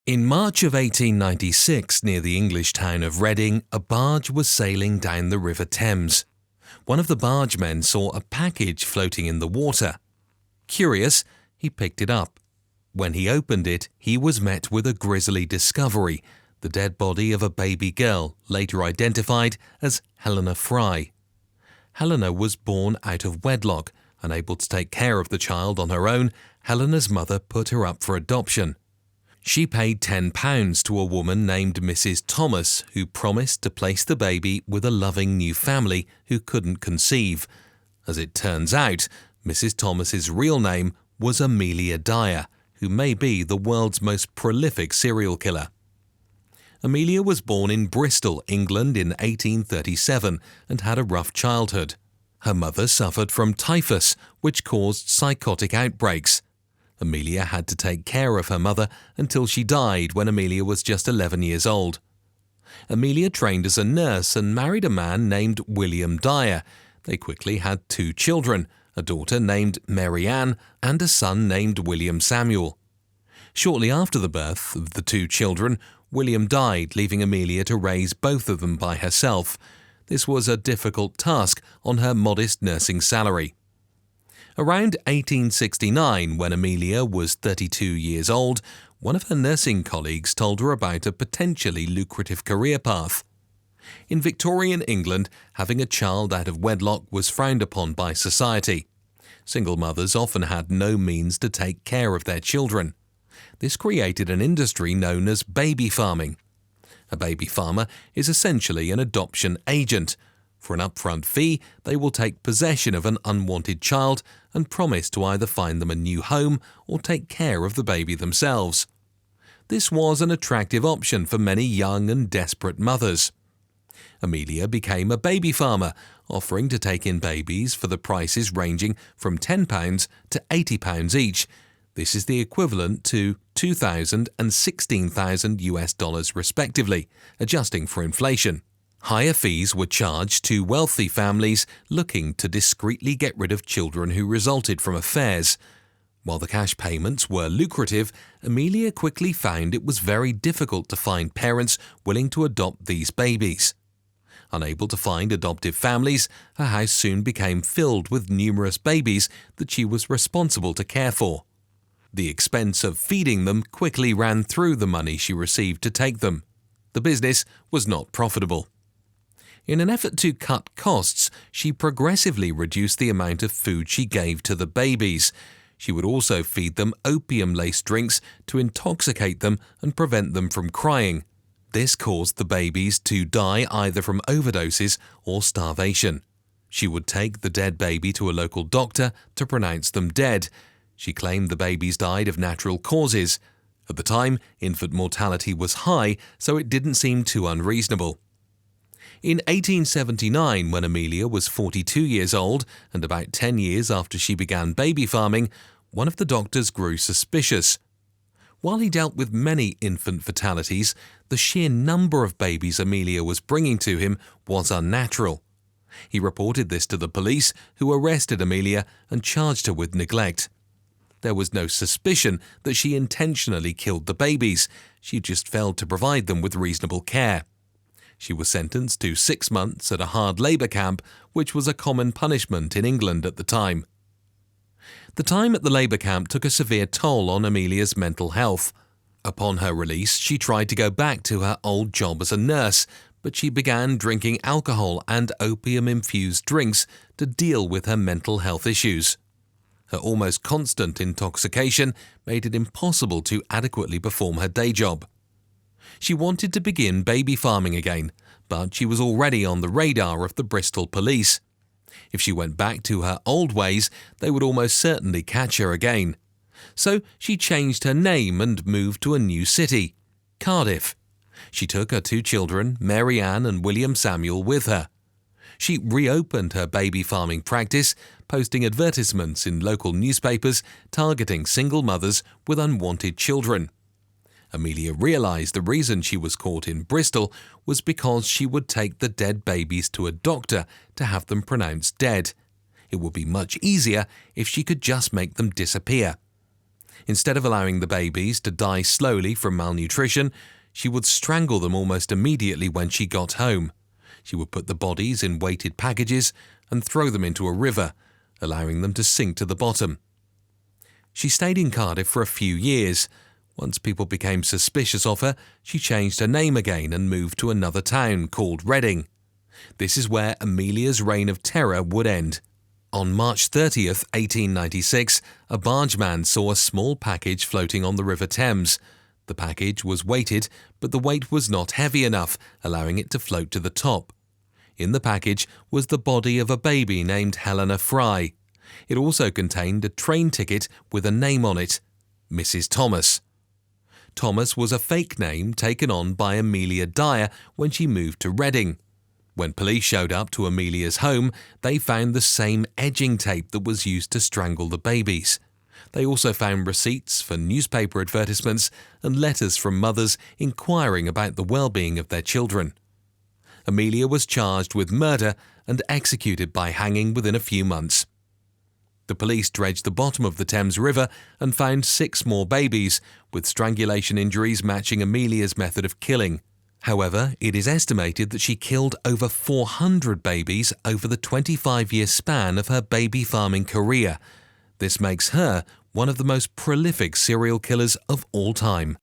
In March of 1896, near the English town of Reading, a barge was sailing down the River Thames. One of the bargemen saw a package floating in the water. Curious, he picked it up. When he opened it, he was met with a grisly discovery: the dead body of a baby girl, later identified as Helena Fry. Helena was born out of wedlock. Unable to take care of the child on her own, Helena's mother put her up for adoption. She paid £10 to a woman named Mrs. Thomas, who promised to place the baby with a loving new family who couldn't conceive. As it turns out, Mrs. Thomas's real name was Amelia Dyer, who may be the world's most prolific serial killer. Amelia was born in Bristol, England in 1837 and had a rough childhood. Her mother suffered from typhus, which caused psychotic outbreaks. Amelia had to take care of her mother until she died when Amelia was just 11 years old. Amelia trained as a nurse and married a man named William Dyer. They quickly had 2 children, a daughter named Mary Ann and a son named William Samuel. Shortly after the birth of the 2 children, William died, leaving Amelia to raise both of them by herself. This was a difficult task on her modest nursing salary. Around 1869, when Amelia was 32 years old, one of her nursing colleagues told her about a potentially lucrative career path. In Victorian England, having a child out of wedlock was frowned upon by society. Single mothers often had no means to take care of their children. This created an industry known as baby farming. A baby farmer is essentially an adoption agent. For an upfront fee, they will take possession of an unwanted child and promise to either find them a new home or take care of the baby themselves. This was an attractive option for many young and desperate mothers. Amelia became a baby farmer, offering to take in babies for the prices ranging from £10 to £80 each. This is the equivalent to $2,000 and $16,000 respectively, adjusting for inflation. Higher fees were charged to wealthy families looking to discreetly get rid of children who resulted from affairs. While the cash payments were lucrative, Amelia quickly found it was very difficult to find parents willing to adopt these babies. Unable to find adoptive families, her house soon became filled with numerous babies that she was responsible to care for. The expense of feeding them quickly ran through the money she received to take them. The business was not profitable. In an effort to cut costs, she progressively reduced the amount of food she gave to the babies. She would also feed them opium-laced drinks to intoxicate them and prevent them from crying. This caused the babies to die either from overdoses or starvation. She would take the dead baby to a local doctor to pronounce them dead. She claimed the babies died of natural causes. At the time, infant mortality was high, so it didn't seem too unreasonable. In 1879, when Amelia was 42 years old and about 10 years after she began baby farming, one of the doctors grew suspicious. While he dealt with many infant fatalities, the sheer number of babies Amelia was bringing to him was unnatural. He reported this to the police, who arrested Amelia and charged her with neglect. There was no suspicion that she intentionally killed the babies. She just failed to provide them with reasonable care. She was sentenced to 6 months at a hard labour camp, which was a common punishment in England at the time. The time at the labour camp took a severe toll on Amelia's mental health. Upon her release, she tried to go back to her old job as a nurse, but she began drinking alcohol and opium-infused drinks to deal with her mental health issues. Her almost constant intoxication made it impossible to adequately perform her day job. She wanted to begin baby farming again, but she was already on the radar of the Bristol police. If she went back to her old ways, they would almost certainly catch her again. So she changed her name and moved to a new city, Cardiff. She took her 2 children, Mary Ann and William Samuel, with her. She reopened her baby farming practice, posting advertisements in local newspapers targeting single mothers with unwanted children. Amelia realized the reason she was caught in Bristol was because she would take the dead babies to a doctor to have them pronounced dead. It would be much easier if she could just make them disappear. Instead of allowing the babies to die slowly from malnutrition, she would strangle them almost immediately when she got home. She would put the bodies in weighted packages and throw them into a river, allowing them to sink to the bottom. She stayed in Cardiff for a few years. Once people became suspicious of her, she changed her name again and moved to another town called Reading. This is where Amelia's reign of terror would end. On March 30th, 1896, a bargeman saw a small package floating on the River Thames. The package was weighted, but the weight was not heavy enough, allowing it to float to the top. In the package was the body of a baby named Helena Fry. It also contained a train ticket with a name on it, Mrs. Thomas. Thomas was a fake name taken on by Amelia Dyer when she moved to Reading. When police showed up to Amelia's home, they found the same edging tape that was used to strangle the babies. They also found receipts for newspaper advertisements and letters from mothers inquiring about the well-being of their children. Amelia was charged with murder and executed by hanging within a few months. The police dredged the bottom of the Thames River and found 6 more babies, with strangulation injuries matching Amelia's method of killing. However, it is estimated that she killed over 400 babies over the 25-year span of her baby farming career. This makes her one of the most prolific serial killers of all time.